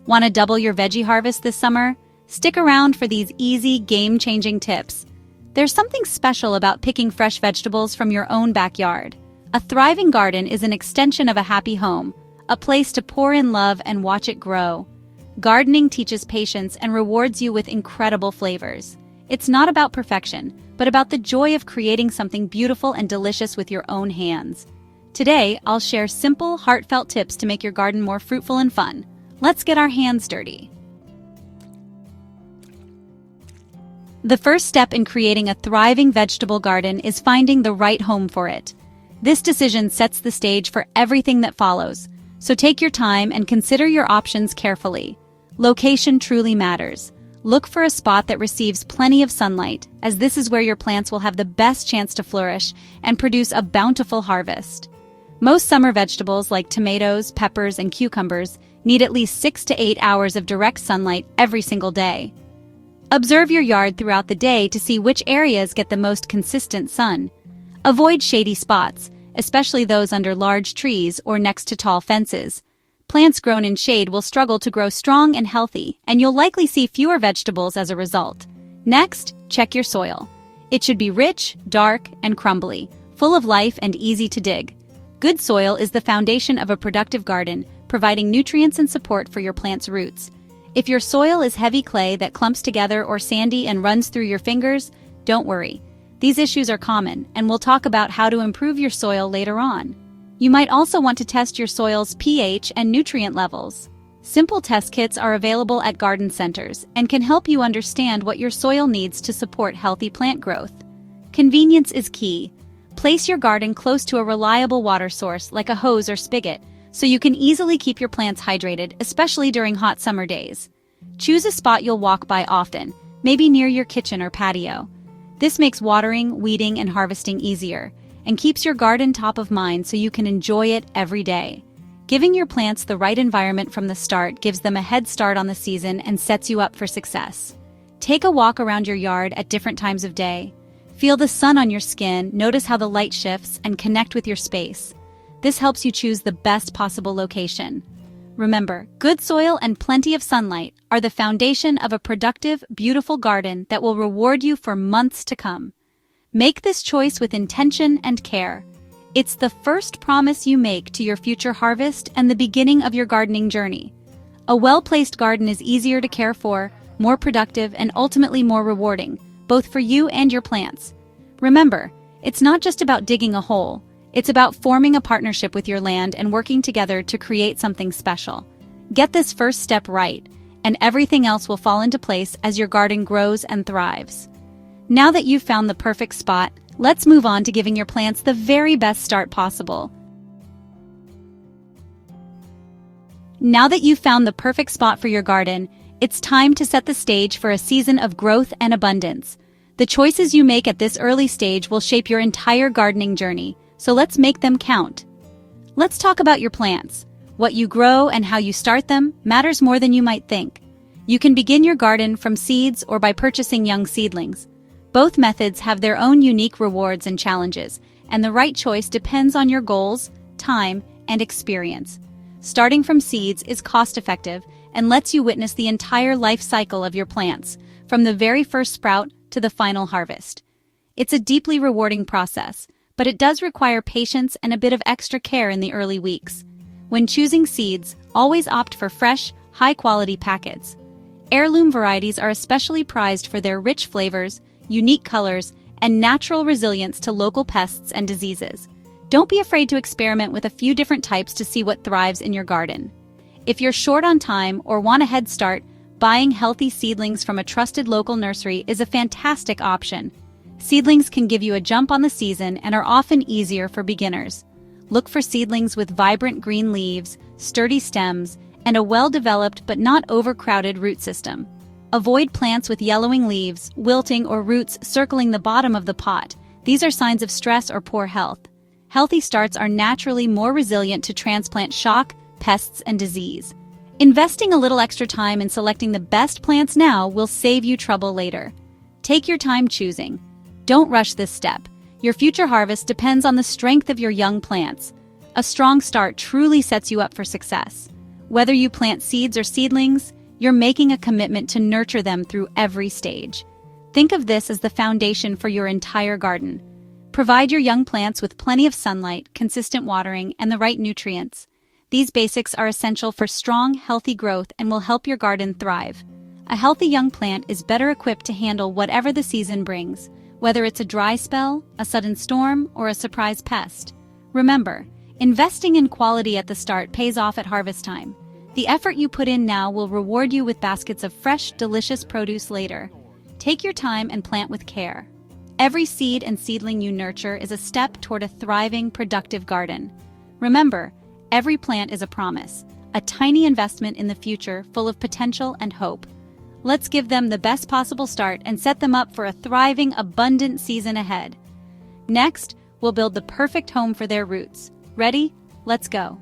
Want to double your veggie harvest this summer? Stick around for these easy, game-changing tips. There's something special about picking fresh vegetables from your own backyard. A thriving garden is an extension of a happy home, a place to pour in love and watch it grow. Gardening teaches patience and rewards you with incredible flavors. It's not about perfection, but about the joy of creating something beautiful and delicious with your own hands. Today, I'll share simple, heartfelt tips to make your garden more fruitful and fun. Let's get our hands dirty. The first step in creating a thriving vegetable garden is finding the right home for it. This decision sets the stage for everything that follows, so take your time and consider your options carefully. Location truly matters. Look for a spot that receives plenty of sunlight, as this is where your plants will have the best chance to flourish and produce a bountiful harvest. Most summer vegetables like tomatoes, peppers, and cucumbers need at least 6 to 8 hours of direct sunlight every single day. Observe your yard throughout the day to see which areas get the most consistent sun. Avoid shady spots, especially those under large trees or next to tall fences. Plants grown in shade will struggle to grow strong and healthy, and you'll likely see fewer vegetables as a result. Next, check your soil. It should be rich, dark, and crumbly, full of life and easy to dig. Good soil is the foundation of a productive garden, providing nutrients and support for your plant's roots. If your soil is heavy clay that clumps together or sandy and runs through your fingers, don't worry. These issues are common, and we'll talk about how to improve your soil later on. You might also want to test your soil's pH and nutrient levels. Simple test kits are available at garden centers and can help you understand what your soil needs to support healthy plant growth. Convenience is key. Place your garden close to a reliable water source like a hose or spigot, so you can easily keep your plants hydrated, especially during hot summer days. Choose a spot you'll walk by often, maybe near your kitchen or patio. This makes watering, weeding, and harvesting easier, and keeps your garden top of mind so you can enjoy it every day. Giving your plants the right environment from the start gives them a head start on the season and sets you up for success. Take a walk around your yard at different times of day. Feel the sun on your skin, notice how the light shifts, and connect with your space. This helps you choose the best possible location. Remember, good soil and plenty of sunlight are the foundation of a productive, beautiful garden that will reward you for months to come. Make this choice with intention and care. It's the first promise you make to your future harvest and the beginning of your gardening journey. A well-placed garden is easier to care for, more productive, and ultimately more rewarding, both for you and your plants. Remember, it's not just about digging a hole. It's about forming a partnership with your land and working together to create something special. Get this first step right, and everything else will fall into place as your garden grows and thrives. Now that you've found the perfect spot, let's move on to giving your plants the very best start possible. Now that you've found the perfect spot for your garden, it's time to set the stage for a season of growth and abundance. The choices you make at this early stage will shape your entire gardening journey, so let's make them count. Let's talk about your plants. What you grow and how you start them matters more than you might think. You can begin your garden from seeds or by purchasing young seedlings. Both methods have their own unique rewards and challenges, and the right choice depends on your goals, time, and experience. Starting from seeds is cost-effective and lets you witness the entire life cycle of your plants, from the very first sprout to the final harvest. It's a deeply rewarding process, but it does require patience and a bit of extra care in the early weeks. When choosing seeds, always opt for fresh, high-quality packets. Heirloom varieties are especially prized for their rich flavors, unique colors, and natural resilience to local pests and diseases. Don't be afraid to experiment with a few different types to see what thrives in your garden. If you're short on time or want a head start, buying healthy seedlings from a trusted local nursery is a fantastic option. Seedlings can give you a jump on the season and are often easier for beginners. Look for seedlings with vibrant green leaves, sturdy stems, and a well-developed but not overcrowded root system. Avoid plants with yellowing leaves, wilting, or roots circling the bottom of the pot. These are signs of stress or poor health. Healthy starts are naturally more resilient to transplant shock, pests, and disease. Investing a little extra time in selecting the best plants now will save you trouble later. Take your time choosing. Don't rush this step. Your future harvest depends on the strength of your young plants. A strong start truly sets you up for success. Whether you plant seeds or seedlings, you're making a commitment to nurture them through every stage. Think of this as the foundation for your entire garden. Provide your young plants with plenty of sunlight, consistent watering, and the right nutrients. These basics are essential for strong, healthy growth and will help your garden thrive. A healthy young plant is better equipped to handle whatever the season brings, whether it's a dry spell, a sudden storm, or a surprise pest. Remember, investing in quality at the start pays off at harvest time. The effort you put in now will reward you with baskets of fresh, delicious produce later. Take your time and plant with care. Every seed and seedling you nurture is a step toward a thriving, productive garden. Remember, every plant is a promise, a tiny investment in the future full of potential and hope. Let's give them the best possible start and set them up for a thriving, abundant season ahead. Next, we'll build the perfect home for their roots. Ready? Let's go.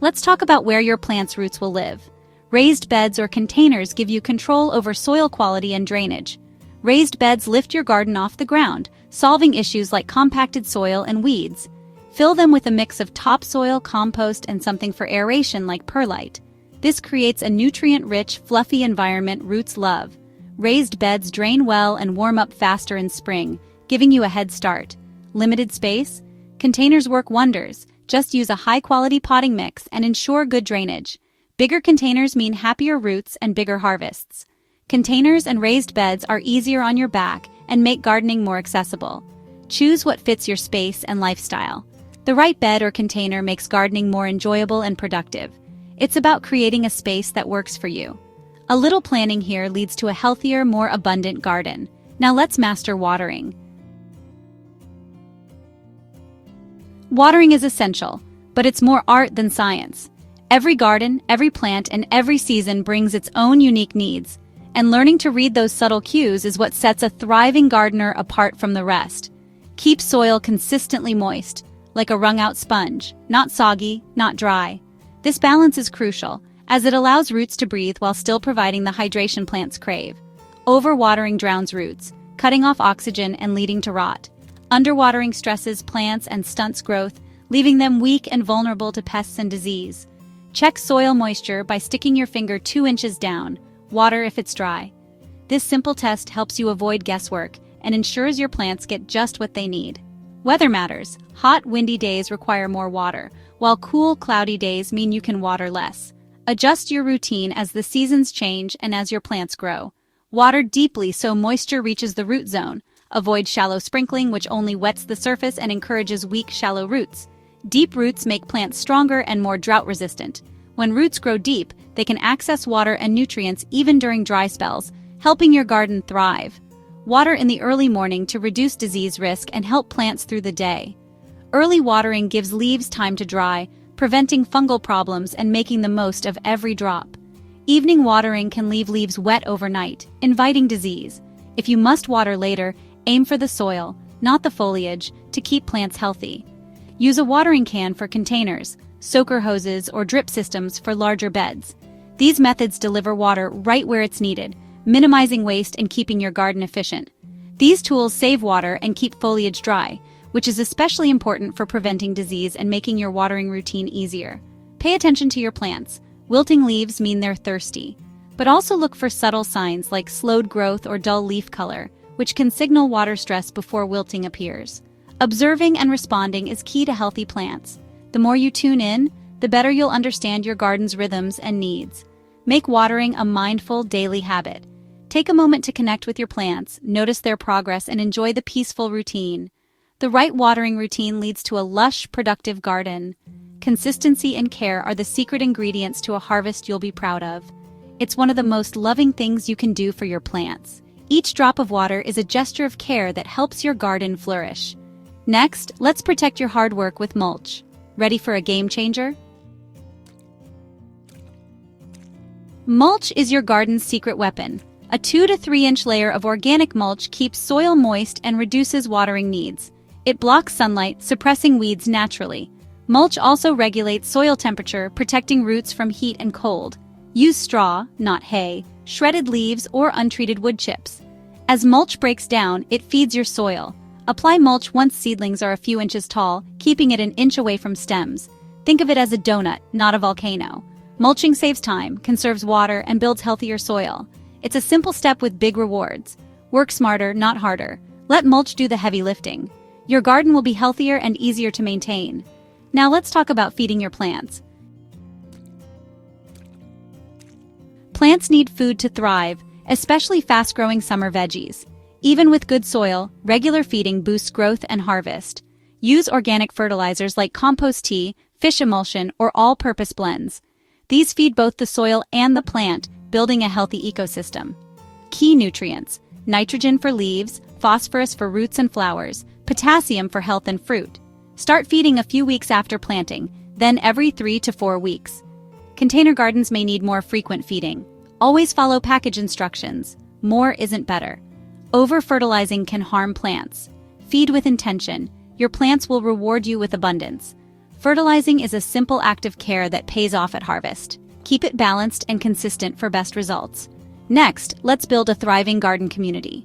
Let's talk about where your plant's roots will live. Raised beds or containers give you control over soil quality and drainage. Raised beds lift your garden off the ground, solving issues like compacted soil and weeds. Fill them with a mix of topsoil, compost, and something for aeration like perlite. This creates a nutrient-rich, fluffy environment roots love. Raised beds drain well and warm up faster in spring, giving you a head start. Limited space? Containers work wonders. Just use a high-quality potting mix and ensure good drainage. Bigger containers mean happier roots and bigger harvests. Containers and raised beds are easier on your back and make gardening more accessible. Choose what fits your space and lifestyle. The right bed or container makes gardening more enjoyable and productive. It's about creating a space that works for you. A little planning here leads to a healthier, more abundant garden. Now let's master watering. Watering is essential, but it's more art than science. Every garden, every plant, and every season brings its own unique needs, and learning to read those subtle cues is what sets a thriving gardener apart from the rest. Keep soil consistently moist, like a wrung-out sponge, not soggy, not dry. This balance is crucial, as it allows roots to breathe while still providing the hydration plants crave. Overwatering drowns roots, cutting off oxygen and leading to rot. Underwatering stresses plants and stunts growth, leaving them weak and vulnerable to pests and disease. Check soil moisture by sticking your finger 2 inches down. Water if it's dry. This simple test helps you avoid guesswork and ensures your plants get just what they need. Weather matters. Hot, windy days require more water, while cool, cloudy days mean you can water less. Adjust your routine as the seasons change and as your plants grow. Water deeply so moisture reaches the root zone. Avoid shallow sprinkling, which only wets the surface and encourages weak, shallow roots. Deep roots make plants stronger and more drought-resistant. When roots grow deep, they can access water and nutrients even during dry spells, helping your garden thrive. Water in the early morning to reduce disease risk and help plants through the day. Early watering gives leaves time to dry, preventing fungal problems and making the most of every drop. Evening watering can leave leaves wet overnight, inviting disease. If you must water later, aim for the soil, not the foliage, to keep plants healthy. Use a watering can for containers, soaker hoses, or drip systems for larger beds. These methods deliver water right where it's needed, minimizing waste and keeping your garden efficient. These tools save water and keep foliage dry, which is especially important for preventing disease and making your watering routine easier. Pay attention to your plants. Wilting leaves mean they're thirsty. But also look for subtle signs like slowed growth or dull leaf color, which can signal water stress before wilting appears. Observing and responding is key to healthy plants. The more you tune in, the better you'll understand your garden's rhythms and needs. Make watering a mindful daily habit. Take a moment to connect with your plants, notice their progress, and enjoy the peaceful routine. The right watering routine leads to a lush, productive garden. Consistency and care are the secret ingredients to a harvest you'll be proud of. It's one of the most loving things you can do for your plants. Each drop of water is a gesture of care that helps your garden flourish. Next, let's protect your hard work with mulch. Ready for a game changer? Mulch is your garden's secret weapon. A 2 to 3 inch layer of organic mulch keeps soil moist and reduces watering needs. It blocks sunlight, suppressing weeds naturally. Mulch also regulates soil temperature, protecting roots from heat and cold. Use straw, not hay, shredded leaves, or untreated wood chips. As mulch breaks down, it feeds your soil. Apply mulch once seedlings are a few inches tall, keeping it an inch away from stems. Think of it as a donut, not a volcano. Mulching saves time, conserves water, and builds healthier soil. It's a simple step with big rewards. Work smarter, not harder. Let mulch do the heavy lifting. Your garden will be healthier and easier to maintain. Now let's talk about feeding your plants. Plants need food to thrive, especially fast-growing summer veggies. Even with good soil, regular feeding boosts growth and harvest. Use organic fertilizers like compost tea, fish emulsion, or all-purpose blends. These feed both the soil and the plant, building a healthy ecosystem. Key nutrients: nitrogen for leaves, phosphorus for roots and flowers, potassium for health and fruit. Start feeding a few weeks after planting, then every 3 to 4 weeks. Container gardens may need more frequent feeding. Always follow package instructions. More isn't better. Over-fertilizing can harm plants. Feed with intention. Your plants will reward you with abundance. Fertilizing is a simple act of care that pays off at harvest. Keep it balanced and consistent for best results. Next, let's build a thriving garden community.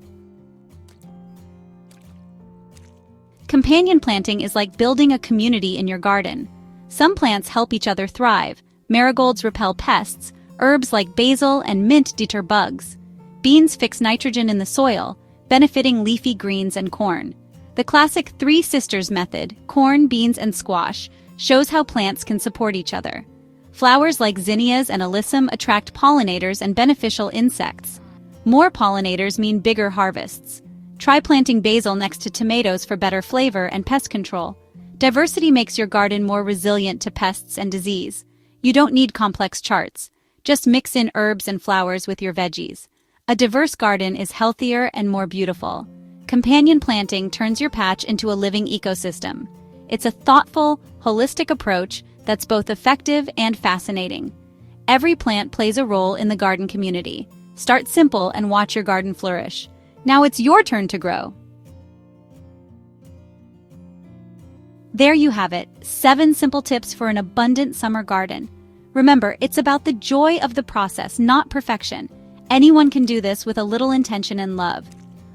Companion planting is like building a community in your garden. Some plants help each other thrive. Marigolds repel pests. Herbs like basil and mint deter bugs. Beans fix nitrogen in the soil, benefiting leafy greens and corn. The classic Three Sisters method, corn, beans, and squash, shows how plants can support each other. Flowers like zinnias and alyssum attract pollinators and beneficial insects. More pollinators mean bigger harvests. Try planting basil next to tomatoes for better flavor and pest control. Diversity makes your garden more resilient to pests and disease. You don't need complex charts. Just mix in herbs and flowers with your veggies. A diverse garden is healthier and more beautiful. Companion planting turns your patch into a living ecosystem. It's a thoughtful, holistic approach that's both effective and fascinating. Every plant plays a role in the garden community. Start simple and watch your garden flourish. Now it's your turn to grow. There you have it, 7 simple tips for an abundant summer garden. Remember, it's about the joy of the process, not perfection. Anyone can do this with a little intention and love.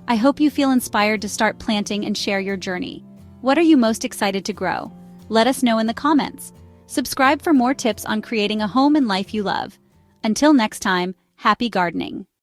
I hope you feel inspired to start planting and share your journey. What are you most excited to grow? Let us know in the comments. Subscribe for more tips on creating a home and life you love. Until next time, happy gardening.